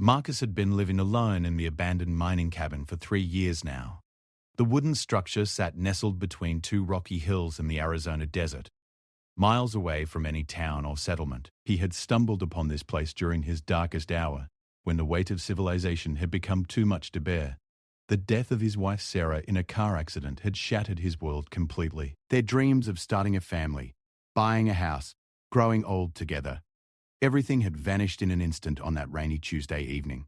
Marcus had been living alone in the abandoned mining cabin for 3 years now. The wooden structure sat nestled between two rocky hills in the Arizona desert. Miles away from any town or settlement, he had stumbled upon this place during his darkest hour, when the weight of civilization had become too much to bear. The death of his wife Sarah in a car accident had shattered his world completely. Their dreams of starting a family, buying a house, growing old together, everything had vanished in an instant on that rainy Tuesday evening.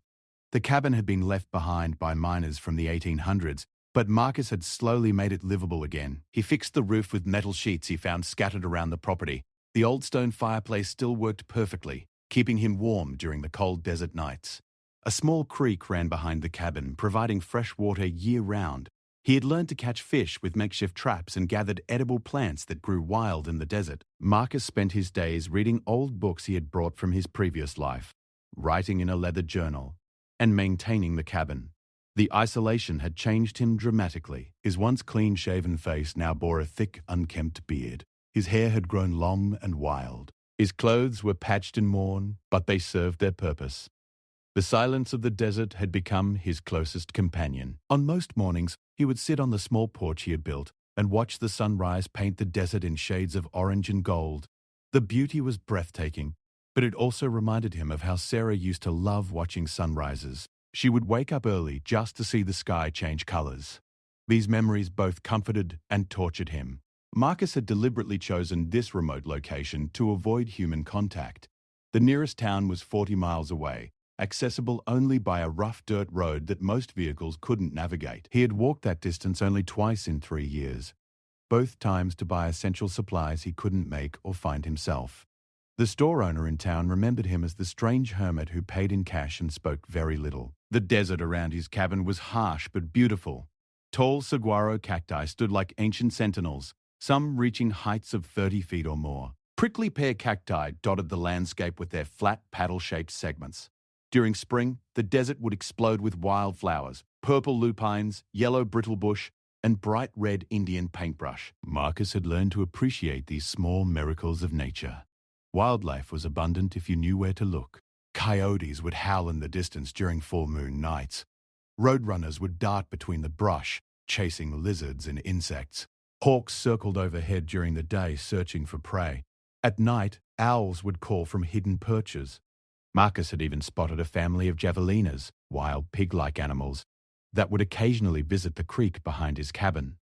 The cabin had been left behind by miners from the 1800s, but Marcus had slowly made it livable again. He fixed the roof with metal sheets he found scattered around the property. The old stone fireplace still worked perfectly, keeping him warm during the cold desert nights. A small creek ran behind the cabin, providing fresh water year-round. He had learned to catch fish with makeshift traps and gathered edible plants that grew wild in the desert. Marcus spent his days reading old books he had brought from his previous life, writing in a leather journal, and maintaining the cabin. The isolation had changed him dramatically. His once clean-shaven face now bore a thick, unkempt beard. His hair had grown long and wild. His clothes were patched and worn, but they served their purpose. The silence of the desert had become his closest companion. On most mornings, he would sit on the small porch he had built and watch the sunrise paint the desert in shades of orange and gold. The beauty was breathtaking, but it also reminded him of how Sarah used to love watching sunrises. She would wake up early just to see the sky change colors. These memories both comforted and tortured him. Marcus had deliberately chosen this remote location to avoid human contact. The nearest town was 40 miles away, accessible only by a rough dirt road that most vehicles couldn't navigate. He had walked that distance only twice in 3 years, both times to buy essential supplies he couldn't make or find himself. The store owner in town remembered him as the strange hermit who paid in cash and spoke very little. The desert around his cabin was harsh but beautiful. Tall saguaro cacti stood like ancient sentinels, some reaching heights of 30 feet or more. Prickly pear cacti dotted the landscape with their flat paddle-shaped segments. During spring, the desert would explode with wildflowers, purple lupines, yellow brittlebush, and bright red Indian paintbrush. Marcus had learned to appreciate these small miracles of nature. Wildlife was abundant if you knew where to look. Coyotes would howl in the distance during full moon nights. Roadrunners would dart between the brush, chasing lizards and insects. Hawks circled overhead during the day, searching for prey. At night, owls would call from hidden perches. Marcus had even spotted a family of javelinas, wild pig-like animals, that would occasionally visit the creek behind his cabin.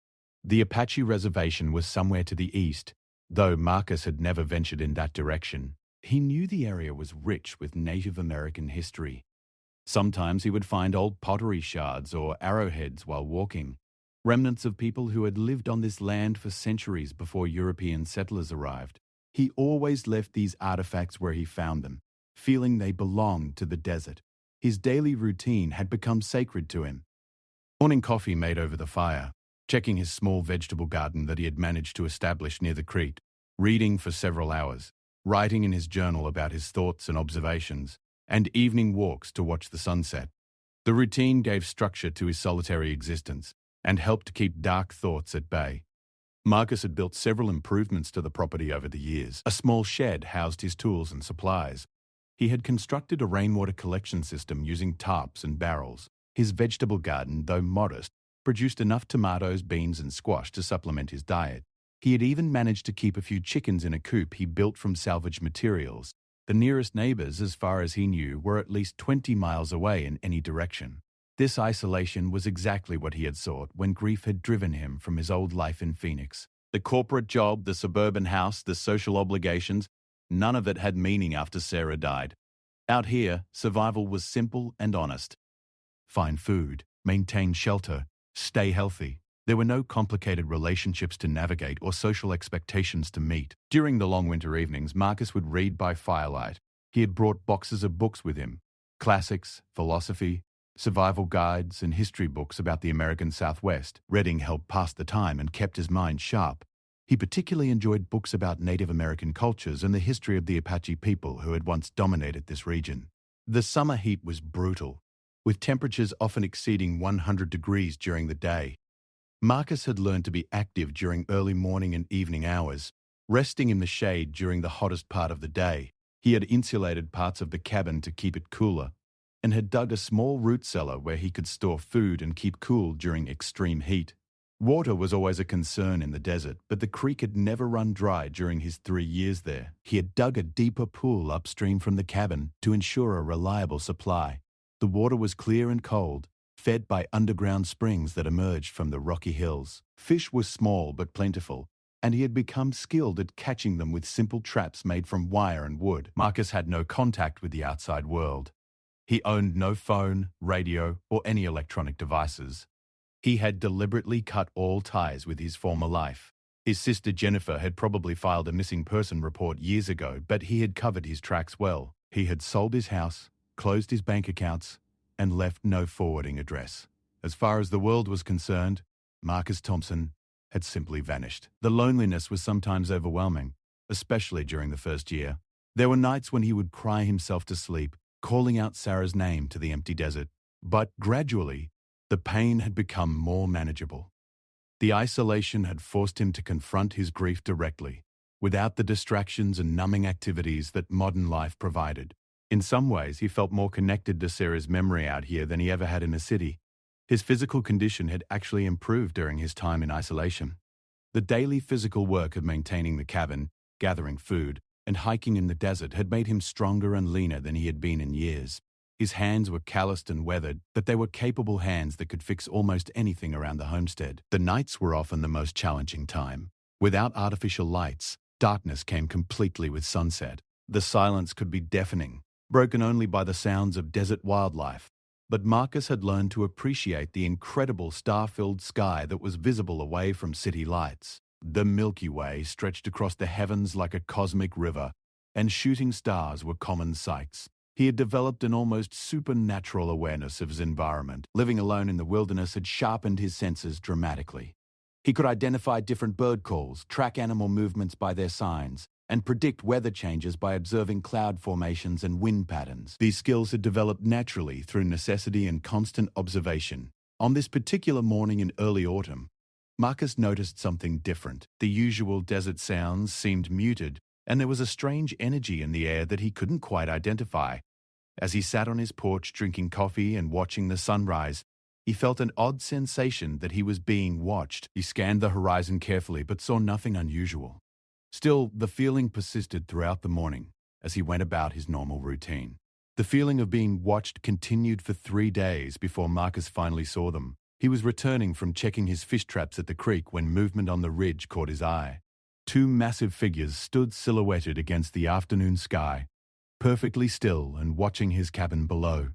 The Apache reservation was somewhere to the east, though Marcus had never ventured in that direction. He knew the area was rich with Native American history. Sometimes he would find old pottery shards or arrowheads while walking, remnants of people who had lived on this land for centuries before European settlers arrived. He always left these artifacts where he found them, feeling they belonged to the desert. His daily routine had become sacred to him. Morning coffee made over the fire, checking his small vegetable garden that he had managed to establish near the creek, reading for several hours, writing in his journal about his thoughts and observations, and evening walks to watch the sunset. The routine gave structure to his solitary existence and helped to keep dark thoughts at bay. Marcus had built several improvements to the property over the years. A small shed housed his tools and supplies. He had constructed a rainwater collection system using tarps and barrels. His vegetable garden, though modest, produced enough tomatoes, beans, and squash to supplement his diet. He had even managed to keep a few chickens in a coop he built from salvaged materials. The nearest neighbors, as far as he knew, were at least 20 miles away in any direction. This isolation was exactly what he had sought when grief had driven him from his old life in Phoenix. The corporate job, the suburban house, the social obligations, none of it had meaning after Sarah died. Out here, survival was simple and honest. Find food, maintain shelter, stay healthy. There were no complicated relationships to navigate or social expectations to meet. During the long winter evenings, Marcus would read by firelight. He had brought boxes of books with him, classics, philosophy, survival guides, and history books about the American Southwest. Reading helped pass the time and kept his mind sharp. He particularly enjoyed books about Native American cultures and the history of the Apache people who had once dominated this region. The summer heat was brutal, with temperatures often exceeding 100 degrees during the day. Marcus had learned to be active during early morning and evening hours, resting in the shade during the hottest part of the day. He had insulated parts of the cabin to keep it cooler, and had dug a small root cellar where he could store food and keep cool during extreme heat. Water was always a concern in the desert, but the creek had never run dry during his 3 years there. He had dug a deeper pool upstream from the cabin to ensure a reliable supply. The water was clear and cold, fed by underground springs that emerged from the rocky hills. Fish were small but plentiful, and he had become skilled at catching them with simple traps made from wire and wood. Marcus had no contact with the outside world. He owned no phone, radio, or any electronic devices. He had deliberately cut all ties with his former life. His sister Jennifer had probably filed a missing person report years ago, but he had covered his tracks well. He had sold his house, closed his bank accounts, and left no forwarding address. As far as the world was concerned, Marcus Thompson had simply vanished. The loneliness was sometimes overwhelming, especially during the first year. There were nights when he would cry himself to sleep, calling out Sarah's name to the empty desert. But gradually, the pain had become more manageable. The isolation had forced him to confront his grief directly, without the distractions and numbing activities that modern life provided. In some ways, he felt more connected to Sarah's memory out here than he ever had in the city. His physical condition had actually improved during his time in isolation. The daily physical work of maintaining the cabin, gathering food, and hiking in the desert had made him stronger and leaner than he had been in years. His hands were calloused and weathered, but they were capable hands that could fix almost anything around the homestead. The nights were often the most challenging time. Without artificial lights, darkness came completely with sunset. The silence could be deafening, broken only by the sounds of desert wildlife. But Marcus had learned to appreciate the incredible star-filled sky that was visible away from city lights. The Milky Way stretched across the heavens like a cosmic river, and shooting stars were common sights. He had developed an almost supernatural awareness of his environment. Living alone in the wilderness had sharpened his senses dramatically. He could identify different bird calls, track animal movements by their signs, and predict weather changes by observing cloud formations and wind patterns. These skills had developed naturally through necessity and constant observation. On this particular morning in early autumn, Marcus noticed something different. The usual desert sounds seemed muted, and there was a strange energy in the air that he couldn't quite identify. As he sat on his porch drinking coffee and watching the sunrise, he felt an odd sensation that he was being watched. He scanned the horizon carefully but saw nothing unusual. Still, the feeling persisted throughout the morning as he went about his normal routine. The feeling of being watched continued for 3 days before Marcus finally saw them. He was returning from checking his fish traps at the creek when movement on the ridge caught his eye. 2 massive figures stood silhouetted against the afternoon sky, perfectly still and watching his cabin below.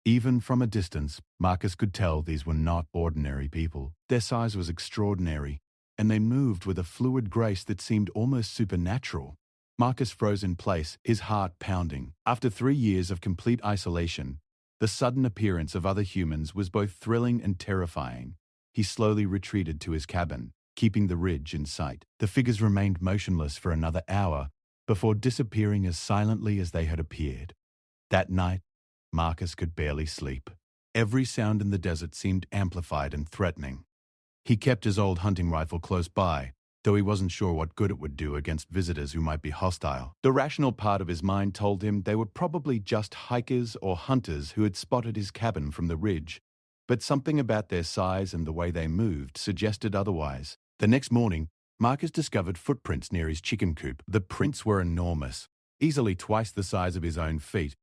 Even from a distance, Marcus could tell these were not ordinary people. Their size was extraordinary, and they moved with a fluid grace that seemed almost supernatural. Marcus froze in place, his heart pounding. After 3 years of complete isolation, the sudden appearance of other humans was both thrilling and terrifying. He slowly retreated to his cabin, keeping the ridge in sight. The figures remained motionless for another hour before disappearing as silently as they had appeared. That night, Marcus could barely sleep. Every sound in the desert seemed amplified and threatening. He kept his old hunting rifle close by, though he wasn't sure what good it would do against visitors who might be hostile. The rational part of his mind told him they were probably just hikers or hunters who had spotted his cabin from the ridge, but something about their size and the way they moved suggested otherwise. The next morning, Marcus discovered footprints near his chicken coop. The prints were enormous, easily twice the size of his own feet,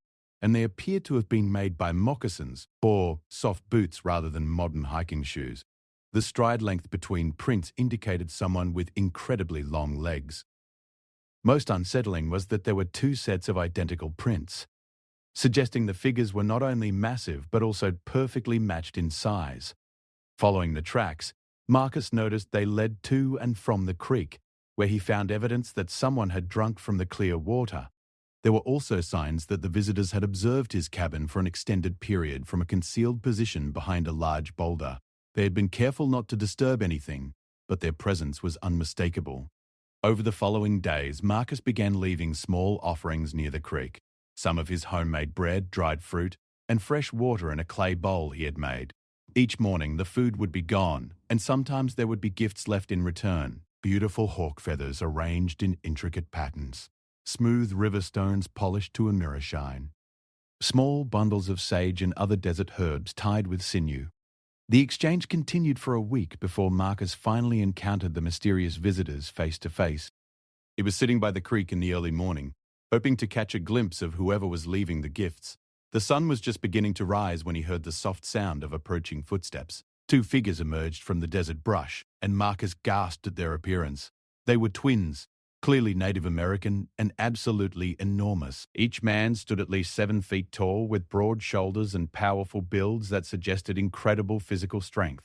and they appeared to have been made by moccasins or soft boots rather than modern hiking shoes. The stride length between prints indicated someone with incredibly long legs. Most unsettling was that there were 2 sets of identical prints, suggesting the figures were not only massive but also perfectly matched in size. Following the tracks, Marcus noticed they led to and from the creek, where he found evidence that someone had drunk from the clear water. There were also signs that the visitors had observed his cabin for an extended period from a concealed position behind a large boulder. They had been careful not to disturb anything, but their presence was unmistakable. Over the following days, Marcus began leaving small offerings near the creek, some of his homemade bread, dried fruit, and fresh water in a clay bowl he had made. Each morning, the food would be gone, and sometimes there would be gifts left in return. Beautiful hawk feathers arranged in intricate patterns, smooth river stones polished to a mirror shine, small bundles of sage and other desert herbs tied with sinew. The exchange continued for a week before Marcus finally encountered the mysterious visitors face to face. He was sitting by the creek in the early morning, hoping to catch a glimpse of whoever was leaving the gifts. The sun was just beginning to rise when he heard the soft sound of approaching footsteps. Two figures emerged from the desert brush, and Marcus gasped at their appearance. They were twins, clearly Native American and absolutely enormous. Each man stood at least 7 feet tall with broad shoulders and powerful builds that suggested incredible physical strength.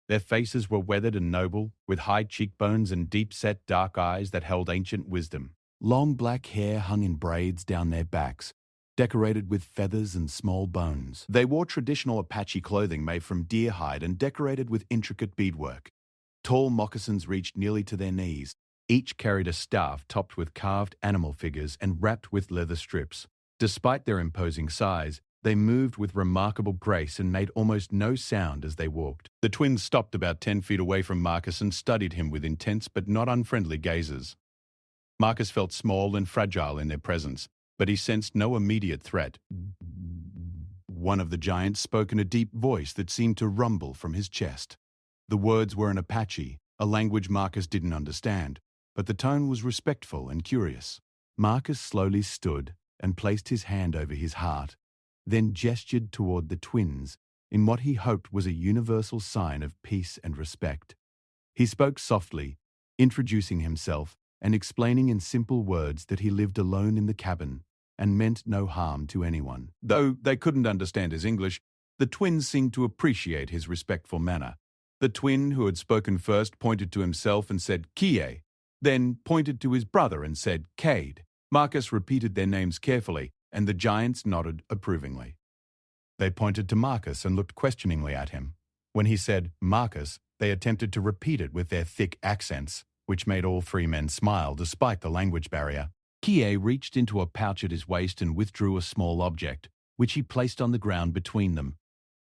Their faces were weathered and noble, with high cheekbones and deep-set dark eyes that held ancient wisdom. Long black hair hung in braids down their backs, decorated with feathers and small bones. They wore traditional Apache clothing made from deer hide and decorated with intricate beadwork. Tall moccasins reached nearly to their knees. Each carried a staff topped with carved animal figures and wrapped with leather strips. Despite their imposing size, they moved with remarkable grace and made almost no sound as they walked. The twins stopped about 10 feet away from Marcus and studied him with intense but not unfriendly gazes. Marcus felt small and fragile in their presence, but he sensed no immediate threat. One of the giants spoke in a deep voice that seemed to rumble from his chest. The words were in Apache, a language Marcus didn't understand, but the tone was respectful and curious. Marcus slowly stood and placed his hand over his heart, then gestured toward the twins in what he hoped was a universal sign of peace and respect. He spoke softly, introducing himself and explaining in simple words that he lived alone in the cabin and meant no harm to anyone. Though they couldn't understand his English, the twins seemed to appreciate his respectful manner. The twin who had spoken first pointed to himself and said Kie, then pointed to his brother and said Cade. Marcus repeated their names carefully, and the giants nodded approvingly. They pointed to Marcus and looked questioningly at him. When he said Marcus, they attempted to repeat it with their thick accents, which made all three men smile despite the language barrier. Kie reached into a pouch at his waist and withdrew a small object, which he placed on the ground between them.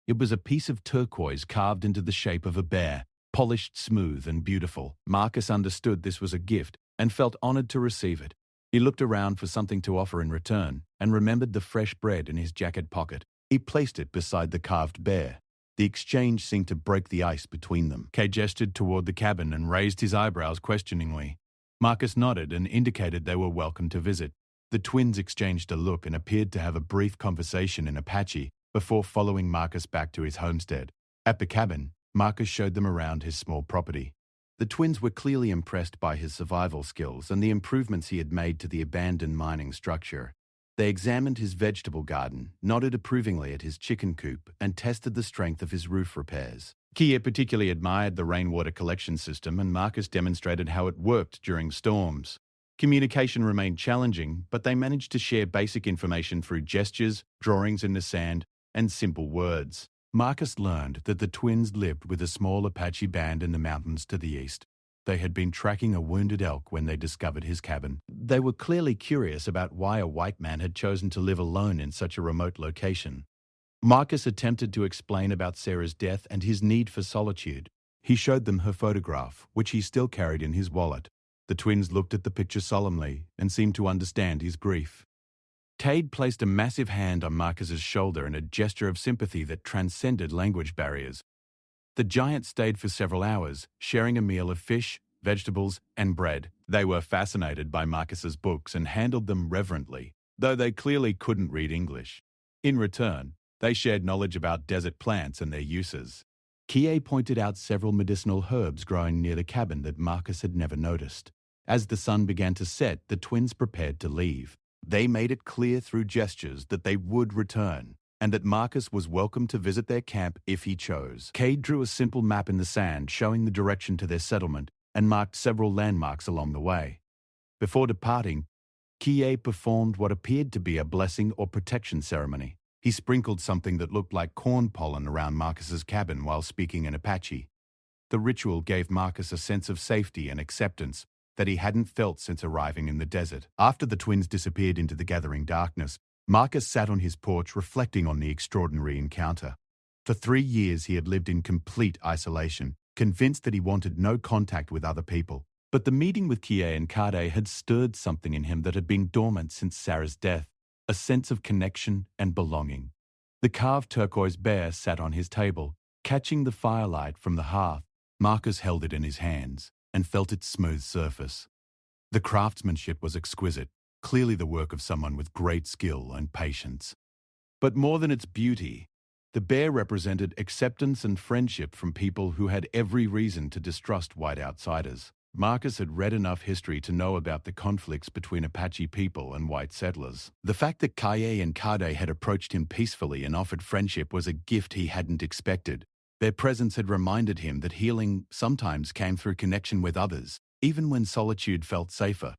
It was a piece of turquoise carved into the shape of a bear, polished smooth and beautiful. Marcus understood this was a gift and felt honored to receive it. He looked around for something to offer in return and remembered the fresh bread in his jacket pocket. He placed it beside the carved bear. The exchange seemed to break the ice between them. Kay gestured toward the cabin and raised his eyebrows questioningly. Marcus nodded and indicated they were welcome to visit. The twins exchanged a look and appeared to have a brief conversation in Apache before following Marcus back to his homestead. At the cabin, Marcus showed them around his small property. The twins were clearly impressed by his survival skills and the improvements he had made to the abandoned mining structure. They examined his vegetable garden, nodded approvingly at his chicken coop, and tested the strength of his roof repairs. Kia particularly admired the rainwater collection system, and Marcus demonstrated how it worked during storms. Communication remained challenging, but they managed to share basic information through gestures, drawings in the sand, and simple words. Marcus learned that the twins lived with a small Apache band in the mountains to the east. They had been tracking a wounded elk when they discovered his cabin. They were clearly curious about why a white man had chosen to live alone in such a remote location. Marcus attempted to explain about Sarah's death and his need for solitude. He showed them her photograph, which he still carried in his wallet. The twins looked at the picture solemnly and seemed to understand his grief. Cade placed a massive hand on Marcus's shoulder in a gesture of sympathy that transcended language barriers. The giant stayed for several hours, sharing a meal of fish, vegetables, and bread. They were fascinated by Marcus's books and handled them reverently, though they clearly couldn't read English. In return, they shared knowledge about desert plants and their uses. Kie pointed out several medicinal herbs growing near the cabin that Marcus had never noticed. As the sun began to set, the twins prepared to leave. They made it clear through gestures that they would return, and that Marcus was welcome to visit their camp if he chose. Cade drew a simple map in the sand showing the direction to their settlement and marked several landmarks along the way. Before departing, Kie performed what appeared to be a blessing or protection ceremony. He sprinkled something that looked like corn pollen around Marcus's cabin while speaking in Apache. The ritual gave Marcus a sense of safety and acceptance that he hadn't felt since arriving in the desert. After the twins disappeared into the gathering darkness, Marcus sat on his porch reflecting on the extraordinary encounter. For 3 years he had lived in complete isolation, convinced that he wanted no contact with other people. But the meeting with Kie and Kade had stirred something in him that had been dormant since Sarah's death. a sense of connection and belonging. The carved turquoise bear sat on his table, catching the firelight from the hearth. Marcus held it in his hands and felt its smooth surface. The craftsmanship was exquisite, clearly the work of someone with great skill and patience. But more than its beauty, the bear represented acceptance and friendship from people who had every reason to distrust white outsiders. Marcus had read enough history to know about the conflicts between Apache people and white settlers. The fact that Kaye and Kade had approached him peacefully and offered friendship was a gift he hadn't expected. Their presence had reminded him that healing sometimes came through connection with others, even when solitude felt safer.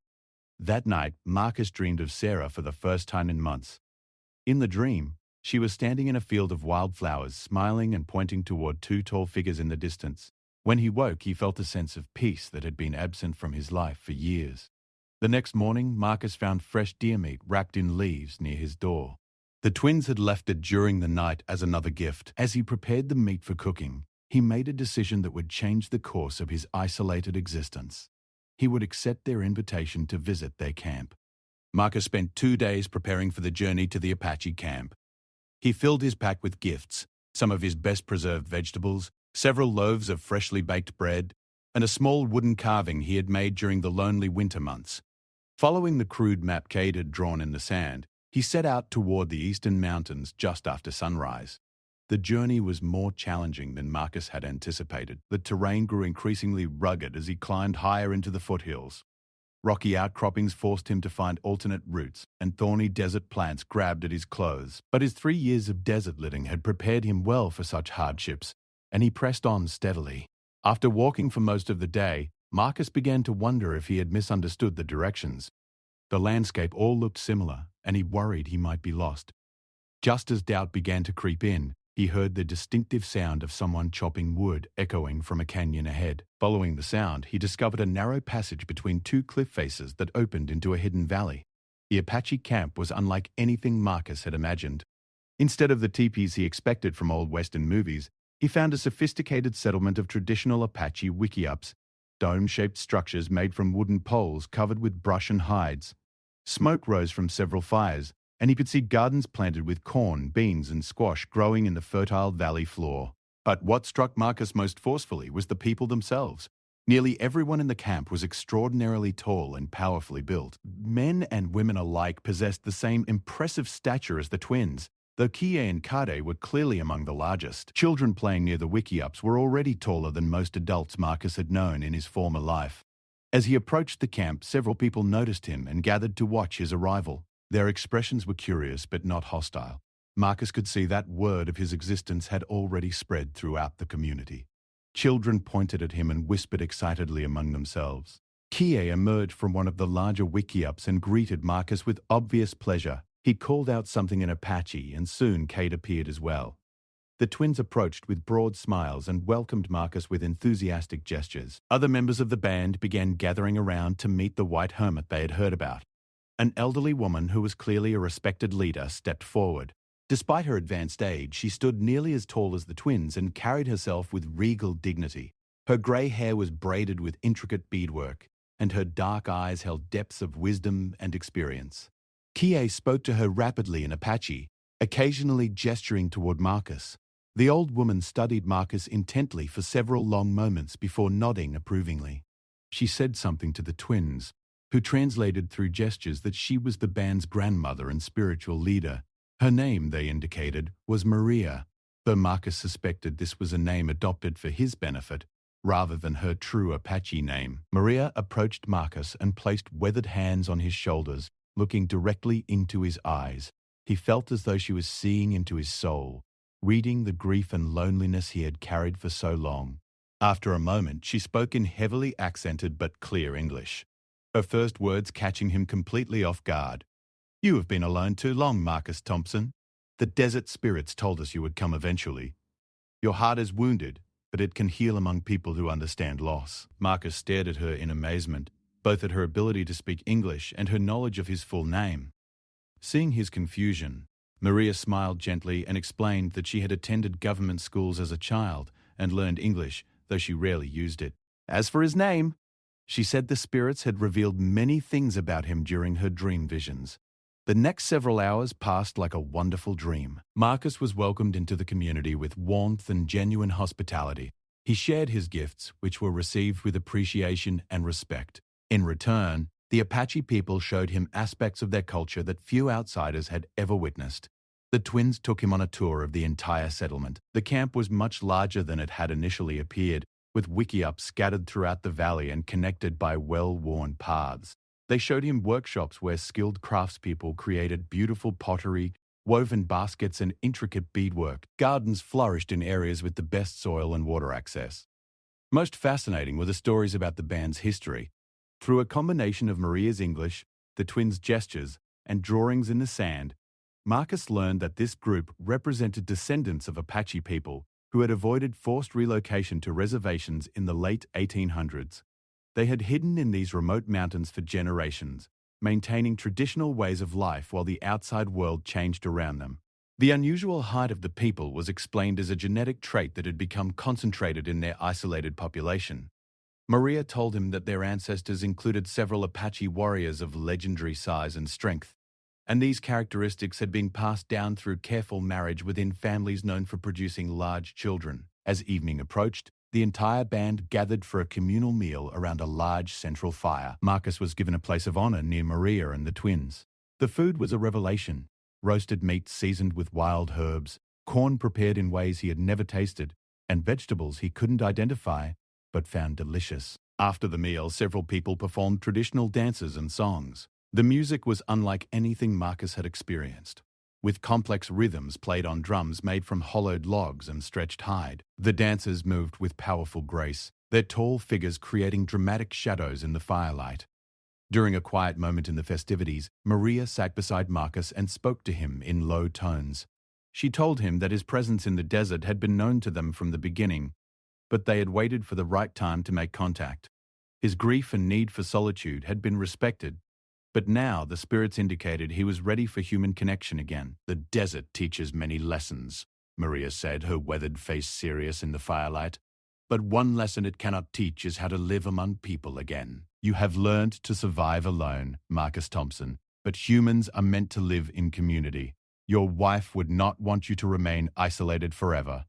That night, Marcus dreamed of Sarah for the first time in months. In the dream, she was standing in a field of wildflowers, smiling and pointing toward two tall figures in the distance. When he woke, he felt a sense of peace that had been absent from his life for years. The next morning, Marcus found fresh deer meat wrapped in leaves near his door. The twins had left it during the night as another gift. As he prepared the meat for cooking, he made a decision that would change the course of his isolated existence. He would accept their invitation to visit their camp. Marcus spent 2 days preparing for the journey to the Apache camp. He filled his pack with gifts, some of his best preserved vegetables, several loaves of freshly baked bread, and a small wooden carving he had made during the lonely winter months. Following the crude map Cade had drawn in the sand, he set out toward the eastern mountains just after sunrise. The journey was more challenging than Marcus had anticipated. The terrain grew increasingly rugged as he climbed higher into the foothills. Rocky outcroppings forced him to find alternate routes, and thorny desert plants grabbed at his clothes. But his 3 years of desert living had prepared him well for such hardships, and he pressed on steadily. After walking for most of the day, Marcus began to wonder if he had misunderstood the directions. The landscape all looked similar, and he worried he might be lost. Just as doubt began to creep in, he heard the distinctive sound of someone chopping wood echoing from a canyon ahead. Following the sound, he discovered a narrow passage between two cliff faces that opened into a hidden valley. The Apache camp was unlike anything Marcus had imagined. Instead of the teepees he expected from old Western movies, he found a sophisticated settlement of traditional Apache wickiups, dome-shaped structures made from wooden poles covered with brush and hides. Smoke rose from several fires, and he could see gardens planted with corn, beans, and squash growing in the fertile valley floor. But what struck Marcus most forcefully was the people themselves. Nearly everyone in the camp was extraordinarily tall and powerfully built. Men and women alike possessed the same impressive stature as the twins, though Kie and Kade were clearly among the largest. Children playing near the wickiups were already taller than most adults Marcus had known in his former life. As he approached the camp, several people noticed him and gathered to watch his arrival. Their expressions were curious but not hostile. Marcus could see that word of his existence had already spread throughout the community. Children pointed at him and whispered excitedly among themselves. Kie emerged from one of the larger wickiups and greeted Marcus with obvious pleasure. He called out something in Apache, and soon Cade appeared as well. The twins approached with broad smiles and welcomed Marcus with enthusiastic gestures. Other members of the band began gathering around to meet the white hermit they had heard about. An elderly woman who was clearly a respected leader stepped forward. Despite her advanced age, she stood nearly as tall as the twins and carried herself with regal dignity. Her grey hair was braided with intricate beadwork, and her dark eyes held depths of wisdom and experience. Kie spoke to her rapidly in Apache, occasionally gesturing toward Marcus. The old woman studied Marcus intently for several long moments before nodding approvingly. She said something to the twins, who translated through gestures that she was the band's grandmother and spiritual leader. Her name, they indicated, was Maria, though Marcus suspected this was a name adopted for his benefit, rather than her true Apache name. Maria approached Marcus and placed weathered hands on his shoulders, looking directly into his eyes. He felt as though she was seeing into his soul, reading the grief and loneliness he had carried for so long. After a moment, she spoke in heavily accented but clear English, her first words catching him completely off guard. "You have been alone too long, Marcus Thompson. The desert spirits told us you would come eventually. Your heart is wounded, but it can heal among people who understand loss." Marcus stared at her in amazement, both at her ability to speak English and her knowledge of his full name. Seeing his confusion, Maria smiled gently and explained that she had attended government schools as a child and learned English, though she rarely used it. As for his name, she said the spirits had revealed many things about him during her dream visions. The next several hours passed like a wonderful dream. Marcus was welcomed into the community with warmth and genuine hospitality. He shared his gifts, which were received with appreciation and respect. In return, the Apache people showed him aspects of their culture that few outsiders had ever witnessed. The twins took him on a tour of the entire settlement. The camp was much larger than it had initially appeared, with wickiups scattered throughout the valley and connected by well-worn paths. They showed him workshops where skilled craftspeople created beautiful pottery, woven baskets and intricate beadwork. Gardens flourished in areas with the best soil and water access. Most fascinating were the stories about the band's history. Through a combination of Maria's English, the twins' gestures, and drawings in the sand, Marcus learned that this group represented descendants of Apache people who had avoided forced relocation to reservations in the late 1800s. They had hidden in these remote mountains for generations, maintaining traditional ways of life while the outside world changed around them. The unusual height of the people was explained as a genetic trait that had become concentrated in their isolated population. Maria told him that their ancestors included several Apache warriors of legendary size and strength, and these characteristics had been passed down through careful marriage within families known for producing large children. As evening approached, the entire band gathered for a communal meal around a large central fire. Marcus was given a place of honor near Maria and the twins. The food was a revelation: roasted meat seasoned with wild herbs, corn prepared in ways he had never tasted, and vegetables he couldn't identify but found delicious. After the meal, several people performed traditional dances and songs. The music was unlike anything Marcus had experienced, with complex rhythms played on drums made from hollowed logs and stretched hide. The dancers moved with powerful grace, their tall figures creating dramatic shadows in the firelight. During a quiet moment in the festivities, Maria sat beside Marcus and spoke to him in low tones. She told him that his presence in the desert had been known to them from the beginning, but they had waited for the right time to make contact. His grief and need for solitude had been respected, but now the spirits indicated he was ready for human connection again. "The desert teaches many lessons," Maria said, her weathered face serious in the firelight. "But one lesson it cannot teach is how to live among people again. You have learned to survive alone, Marcus Thompson, but humans are meant to live in community. Your wife would not want you to remain isolated forever."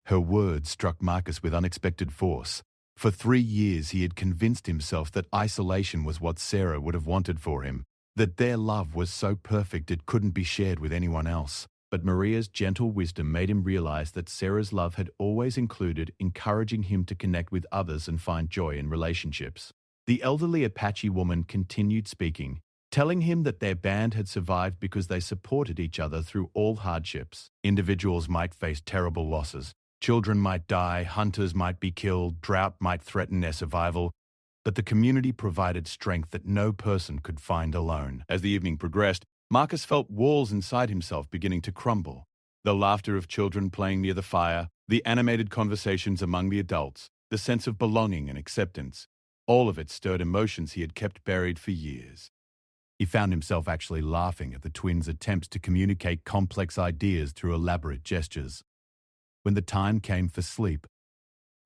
Her words struck Marcus with unexpected force. For 3 years he had convinced himself that isolation was what Sarah would have wanted for him, that their love was so perfect it couldn't be shared with anyone else. But Maria's gentle wisdom made him realize that Sarah's love had always included encouraging him to connect with others and find joy in relationships. The elderly Apache woman continued speaking, telling him that their band had survived because they supported each other through all hardships. Individuals might face terrible losses. Children might die, hunters might be killed, drought might threaten their survival, but the community provided strength that no person could find alone. As the evening progressed, Marcus felt walls inside himself beginning to crumble. The laughter of children playing near the fire, the animated conversations among the adults, the sense of belonging and acceptance, all of it stirred emotions he had kept buried for years. He found himself actually laughing at the twins' attempts to communicate complex ideas through elaborate gestures. When the time came for sleep,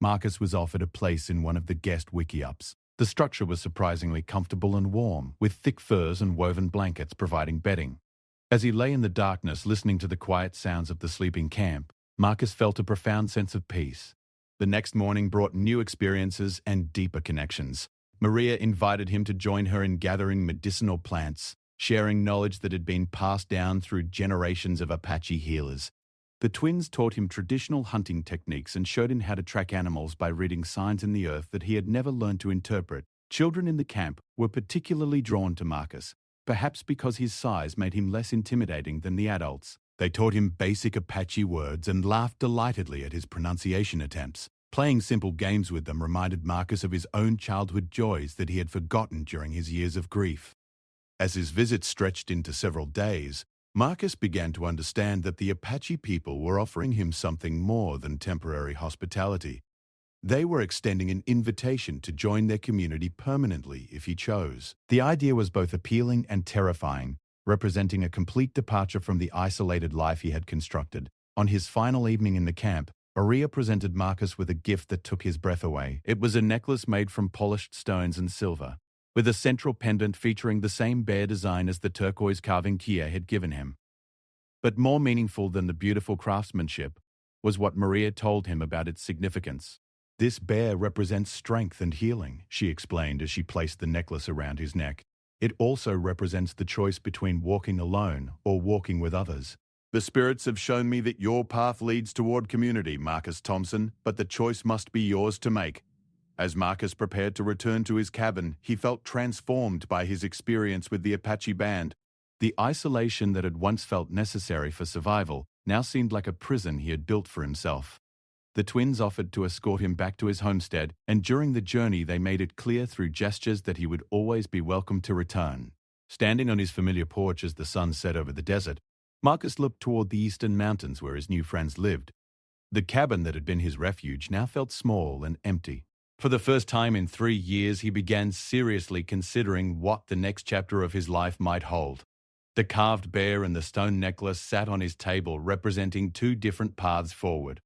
Marcus was offered a place in one of the guest wickiups. The structure was surprisingly comfortable and warm, with thick furs and woven blankets providing bedding. As he lay in the darkness listening to the quiet sounds of the sleeping camp, Marcus felt a profound sense of peace. The next morning brought new experiences and deeper connections. Maria invited him to join her in gathering medicinal plants, sharing knowledge that had been passed down through generations of Apache healers. The twins taught him traditional hunting techniques and showed him how to track animals by reading signs in the earth that he had never learned to interpret. Children in the camp were particularly drawn to Marcus, perhaps because his size made him less intimidating than the adults. They taught him basic Apache words and laughed delightedly at his pronunciation attempts. Playing simple games with them reminded Marcus of his own childhood joys that he had forgotten during his years of grief. As his visit stretched into several days, Marcus began to understand that the Apache people were offering him something more than temporary hospitality. They were extending an invitation to join their community permanently if he chose. The idea was both appealing and terrifying, representing a complete departure from the isolated life he had constructed. On his final evening in the camp, Maria presented Marcus with a gift that took his breath away. It was a necklace made from polished stones and silver, with a central pendant featuring the same bear design as the turquoise carving Kia had given him. But more meaningful than the beautiful craftsmanship was what Maria told him about its significance. "This bear represents strength and healing," she explained as she placed the necklace around his neck. "It also represents the choice between walking alone or walking with others. The spirits have shown me that your path leads toward community, Marcus Thompson, but the choice must be yours to make." As Marcus prepared to return to his cabin, he felt transformed by his experience with the Apache band. The isolation that had once felt necessary for survival now seemed like a prison he had built for himself. The twins offered to escort him back to his homestead, and during the journey they made it clear through gestures that he would always be welcome to return. Standing on his familiar porch as the sun set over the desert, Marcus looked toward the eastern mountains where his new friends lived. The cabin that had been his refuge now felt small and empty. For the first time in 3 years, he began seriously considering what the next chapter of his life might hold. The carved bear and the stone necklace sat on his table, representing two different paths forward.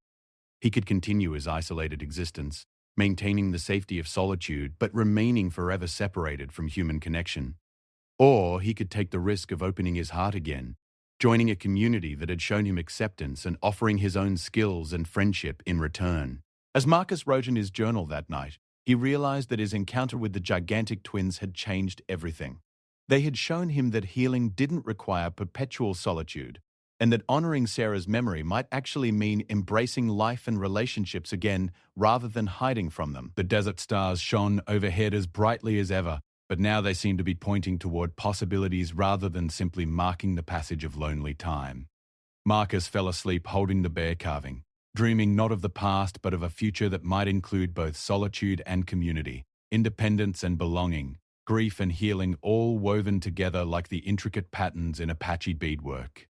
He could continue his isolated existence, maintaining the safety of solitude but remaining forever separated from human connection. Or he could take the risk of opening his heart again, joining a community that had shown him acceptance and offering his own skills and friendship in return. As Marcus wrote in his journal that night, he realized that his encounter with the gigantic twins had changed everything. They had shown him that healing didn't require perpetual solitude, and that honoring Sarah's memory might actually mean embracing life and relationships again rather than hiding from them. The desert stars shone overhead as brightly as ever, but now they seemed to be pointing toward possibilities rather than simply marking the passage of lonely time. Marcus fell asleep holding the bear carving, dreaming not of the past but of a future that might include both solitude and community, independence and belonging, grief and healing all woven together like the intricate patterns in Apache beadwork.